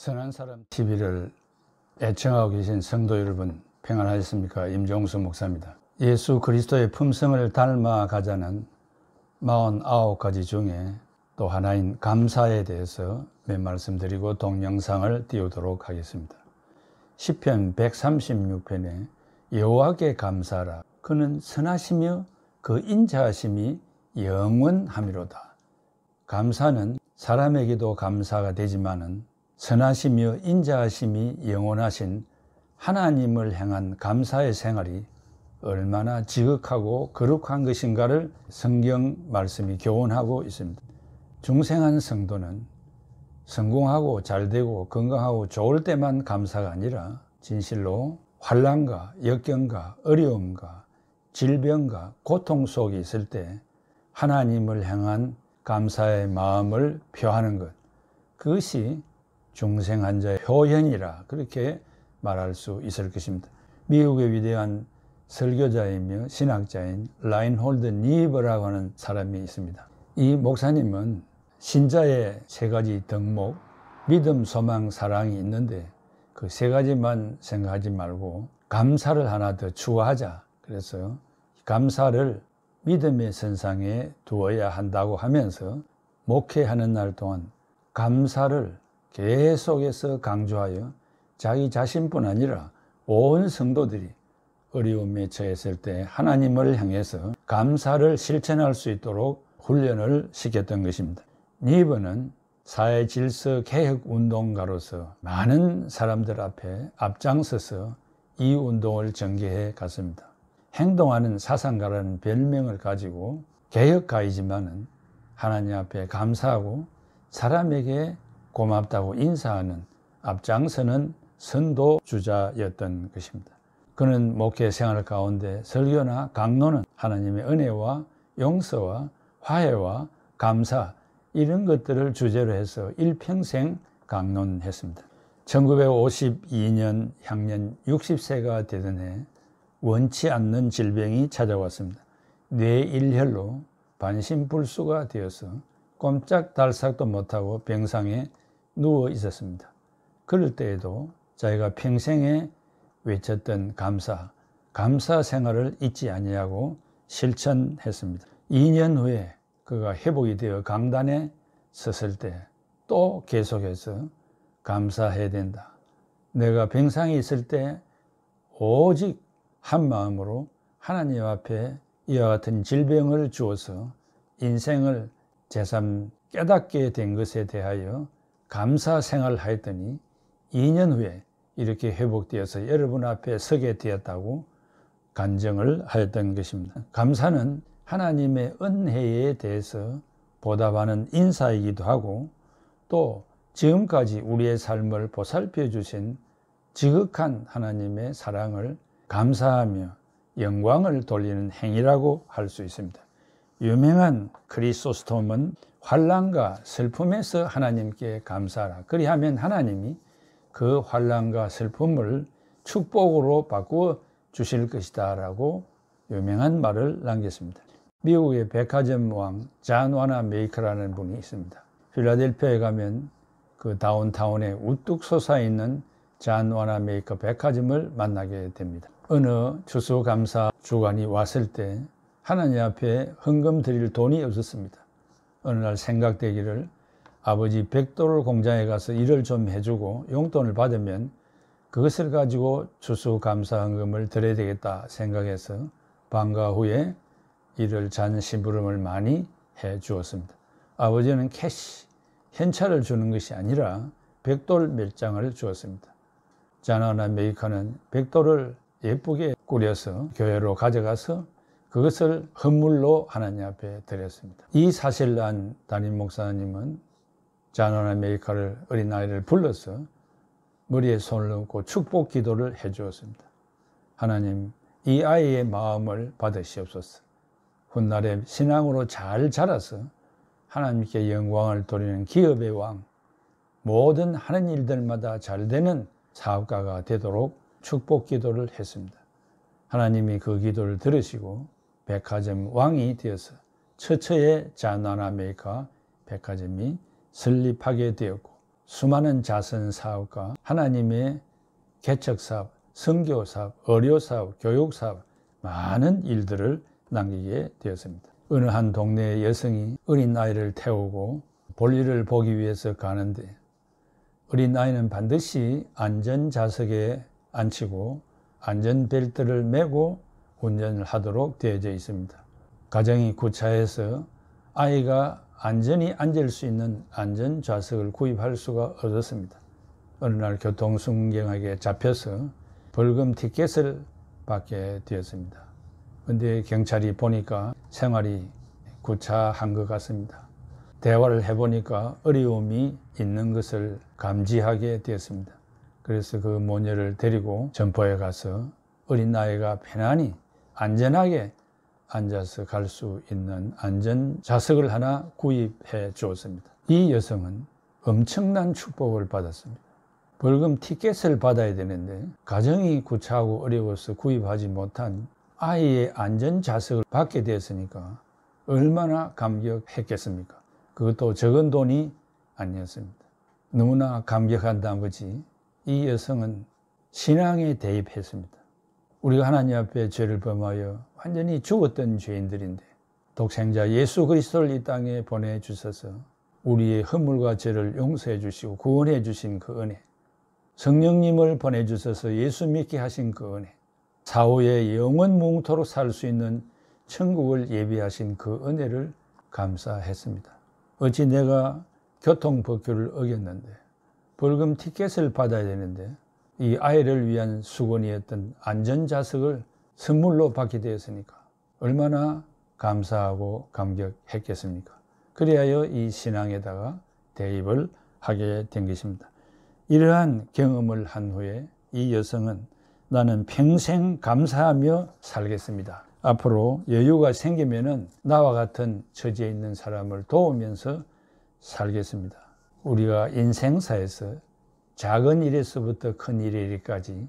선한 사람 TV를 애청하고 계신 성도 여러분, 평안하셨습니까? 임종수 목사입니다. 예수 그리스도의 품성을 닮아가자는 49가지 중에 또 하나인 감사에 대해서 몇 말씀드리고 동영상을 띄우도록 하겠습니다. 시편 136편에 여호와께 감사하라. 그는 선하시며 그 인자하심이 영원하미로다. 감사는 사람에게도 감사가 되지만은 선하시며 인자하심이 영원하신 하나님을 향한 감사의 생활이 얼마나 지극하고 거룩한 것인가를 성경 말씀이 교훈하고 있습니다. 중생한 성도는 성공하고 잘되고 건강하고 좋을 때만 감사가 아니라 진실로 환난과 역경과 어려움과 질병과 고통 속에 있을 때 하나님을 향한 감사의 마음을 표하는 것, 그것이 중생한 자의 효현이라 그렇게 말할 수 있을 것입니다. 미국의 위대한 설교자이며 신학자인 라인홀드 니버라고 하는 사람이 있습니다. 이 목사님은 신자의 세 가지 덕목, 믿음, 소망, 사랑이 있는데 그 세 가지만 생각하지 말고 감사를 하나 더 추가하자. 그래서 감사를 믿음의 선상에 두어야 한다고 하면서 목회하는 날 동안 감사를 계속해서 강조하여 자기 자신뿐 아니라 온 성도들이 어려움에 처했을 때 하나님을 향해서 감사를 실천할 수 있도록 훈련을 시켰던 것입니다. 니버는 사회 질서 개혁 운동가로서 많은 사람들 앞에 앞장서서 이 운동을 전개해 갔습니다. 행동하는 사상가라는 별명을 가지고 개혁가이지만은 하나님 앞에 감사하고 사람에게 고맙다고 인사하는 앞장서는 선도주자였던 것입니다. 그는 목회 생활 가운데 설교나 강론은 하나님의 은혜와 용서와 화해와 감사 이런 것들을 주제로 해서 일평생 강론했습니다. 1952년 향년 60세가 되던 해 원치 않는 질병이 찾아왔습니다. 뇌일혈로 반신불수가 되어서 꼼짝달싹도 못하고 병상에 누워 있었습니다. 그럴 때에도 자기가 평생에 외쳤던 감사 생활을 잊지 아니하고 실천했습니다. 2년 후에 그가 회복이 되어 강단에 섰을 때 또 계속해서 감사해야 된다. 내가 병상에 있을 때 오직 한 마음으로 하나님 앞에 이와 같은 질병을 주어서 인생을 제삼 깨닫게 된 것에 대하여 감사 생활을 하였더니 2년 후에 이렇게 회복되어서 여러분 앞에 서게 되었다고 간증을 하였던 것입니다. 감사는 하나님의 은혜에 대해서 보답하는 인사이기도 하고 또 지금까지 우리의 삶을 보살펴 주신 지극한 하나님의 사랑을 감사하며 영광을 돌리는 행위라고 할 수 있습니다. 유명한 크리소스톰은 환난과 슬픔에서 하나님께 감사하라. 그리하면 하나님이 그 환난과 슬픔을 축복으로 바꾸어 주실 것이다 라고 유명한 말을 남겼습니다. 미국의 백화점 왕 잔 와나메이커라는 분이 있습니다. 필라델피아에 가면 그 다운타운에 우뚝 솟아있는 잔 와나메이커 백화점을 만나게 됩니다. 어느 추수감사 주간이 왔을 때 하나님 앞에 헌금 드릴 돈이 없었습니다. 어느 날 생각되기를 아버지 벽돌 공장에 가서 일을 좀 해주고 용돈을 받으면 그것을 가지고 추수감사 헌금을 드려야 되겠다 생각해서 방과 후에 일을 잔 심부름을 많이 해 주었습니다. 아버지는 캐시, 현찰을 주는 것이 아니라 벽돌 몇 장을 주었습니다. 자나나 메이커는 벽돌을 예쁘게 꾸려서 교회로 가져가서 그것을 헌물로 하나님 앞에 드렸습니다. 이 사실을 안 담임 목사님은 자나나 메이커를 어린아이를 불러서 머리에 손을 얹고 축복 기도를 해 주었습니다. 하나님, 이 아이의 마음을 받으시옵소서. 훗날에 신앙으로 잘 자라서 하나님께 영광을 돌리는 기업의 왕, 모든 하는 일들마다 잘 되는 사업가가 되도록 축복 기도를 했습니다. 하나님이 그 기도를 들으시고 백화점 왕이 되어서 처처의 잔 와나메이커 백화점이 설립하게 되었고 수많은 자선 사업과 하나님의 개척 사업, 선교 사업, 의료 사업, 교육 사업, 많은 일들을 남기게 되었습니다. 어느 한 동네의 여성이 어린 아이를 태우고 볼일을 보기 위해서 가는데 어린 아이는 반드시 안전좌석에 앉히고 안전벨트를 매고 운전을 하도록 되어져 있습니다. 가정이 구차해서 아이가 안전히 앉을 수 있는 안전좌석을 구입할 수가 없었습니다. 어느 날 교통순경하게 잡혀서 벌금 티켓을 받게 되었습니다. 그런데 경찰이 보니까 생활이 구차한 것 같습니다. 대화를 해보니까 어려움이 있는 것을 감지하게 되었습니다. 그래서 그 모녀를 데리고 점포에 가서 어린아이가 편안히 안전하게 앉아서 갈 수 있는 안전좌석을 하나 구입해 주었습니다. 이 여성은 엄청난 축복을 받았습니다. 벌금 티켓을 받아야 되는데 가정이 구차하고 어려워서 구입하지 못한 아이의 안전좌석을 받게 되었으니까 얼마나 감격했겠습니까? 그것도 적은 돈이 아니었습니다. 너무나 감격한 나머지 이 여성은 신앙에 대입했습니다. 우리가 하나님 앞에 죄를 범하여 완전히 죽었던 죄인들인데 독생자 예수 그리스도를 이 땅에 보내주셔서 우리의 허물과 죄를 용서해 주시고 구원해 주신 그 은혜, 성령님을 보내주셔서 예수 믿게 하신 그 은혜, 사후에 영원 뭉토록 살 수 있는 천국을 예비하신 그 은혜를 감사했습니다. 어찌 내가 교통법규를 어겼는데 벌금 티켓을 받아야 되는데 이 아이를 위한 수건이었던 안전좌석을 선물로 받게 되었으니까 얼마나 감사하고 감격했겠습니까? 그리하여 이 신앙에다가 대입을 하게 된 것입니다. 이러한 경험을 한 후에 이 여성은 나는 평생 감사하며 살겠습니다. 앞으로 여유가 생기면은 나와 같은 처지에 있는 사람을 도우면서 살겠습니다. 우리가 인생사에서 작은 일에서부터 큰 일에까지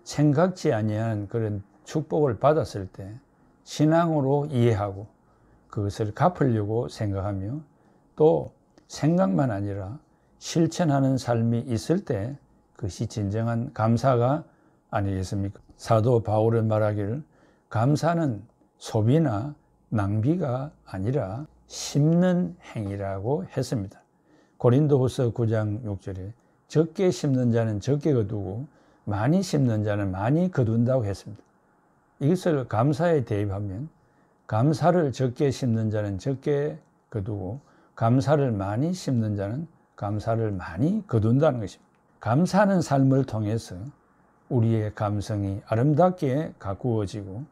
생각지 아니한 그런 축복을 받았을 때 신앙으로 이해하고 그것을 갚으려고 생각하며 또 생각만 아니라 실천하는 삶이 있을 때 그것이 진정한 감사가 아니겠습니까? 사도 바울은 말하기를 감사는 소비나 낭비가 아니라 심는 행위라고 했습니다. 고린도후서 9장 6절에 적게 심는 자는 적게 거두고 많이 심는 자는 많이 거둔다고 했습니다. 이것을 감사에 대입하면 감사를 적게 심는 자는 적게 거두고 감사를 많이 심는 자는 감사를 많이 거둔다는 것입니다. 감사하는 삶을 통해서 우리의 감성이 아름답게 가꾸어지고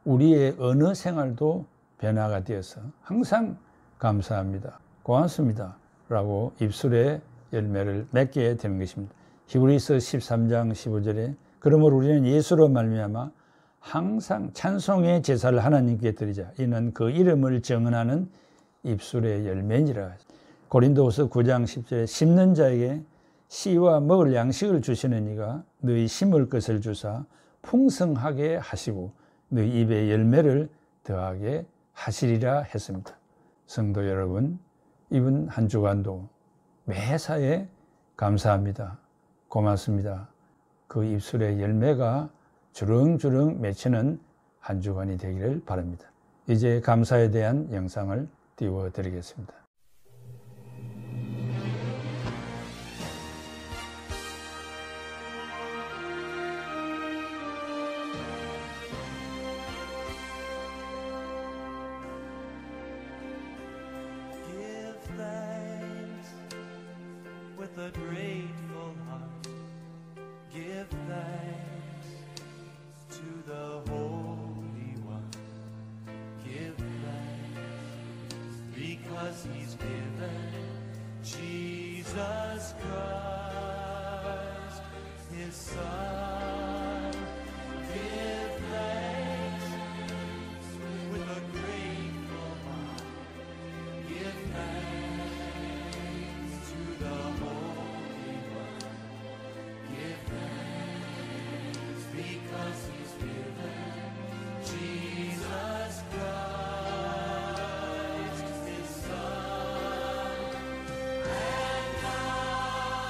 우리의 언어 생활도 변화가 되어서 항상 감사합니다, 고맙습니다 라고 입술의 열매를 맺게 되는 것입니다. 히브리서 13장 15절에 그러므로 우리는 예수로 말미암아 항상 찬송의 제사를 하나님께 드리자. 이는 그 이름을 정언하는 입술의 열매니라. 고린도후서 9장 10절에 심는 자에게 씨와 먹을 양식을 주시는 이가 너희 심을 것을 주사 풍성하게 하시고 너희 입의 열매를 더하게 하시리라 했습니다. 성도 여러분, 이번 한 주간도 매사에 감사합니다, 고맙습니다, 그 입술의 열매가 주렁주렁 맺히는 한 주간이 되기를 바랍니다. 이제 감사에 대한 영상을 띄워드리겠습니다. With a grateful heart, give thanks to the Holy One. Give thanks because He's given Jesus Christ, His Son. Give thanks with a grateful heart. Give thanks to the Holy One. Give thanks because He's given Jesus Christ, His Son. And now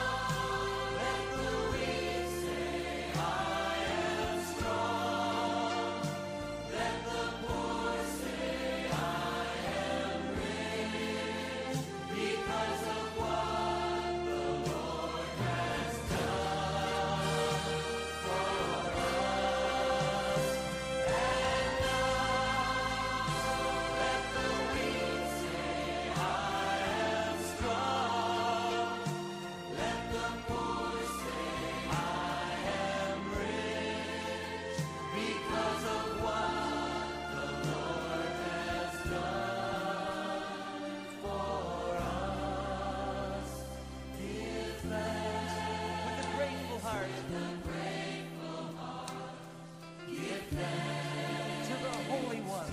to the Holy One.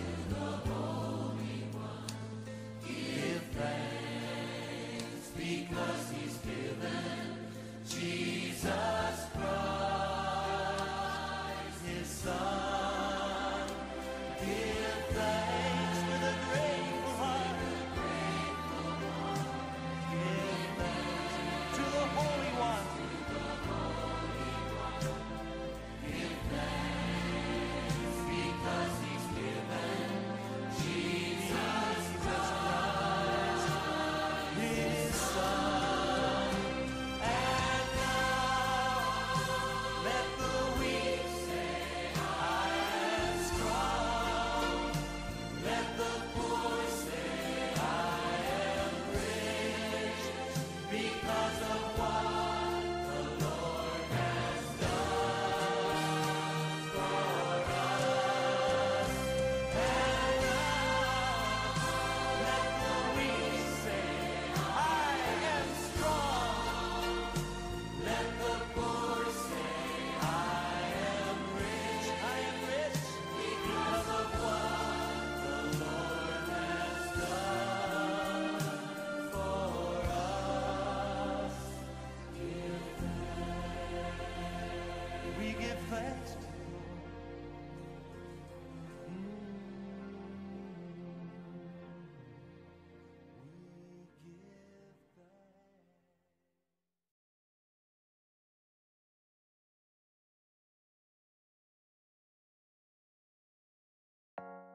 Give thanks because He's given Jesus Christ, His Son. Give thanks with a grateful heart. Give thanks to the Holy One. Give thanks because He's given Jesus Christ, His Son. And now let the weak say, I am strong. Let the poor say, I am rich, because of what the Lord has done for us. And now let the weak say, I am strong. Let the poor say, I am rich, because of what the Lord has done for us. We give thanks. We give thanks.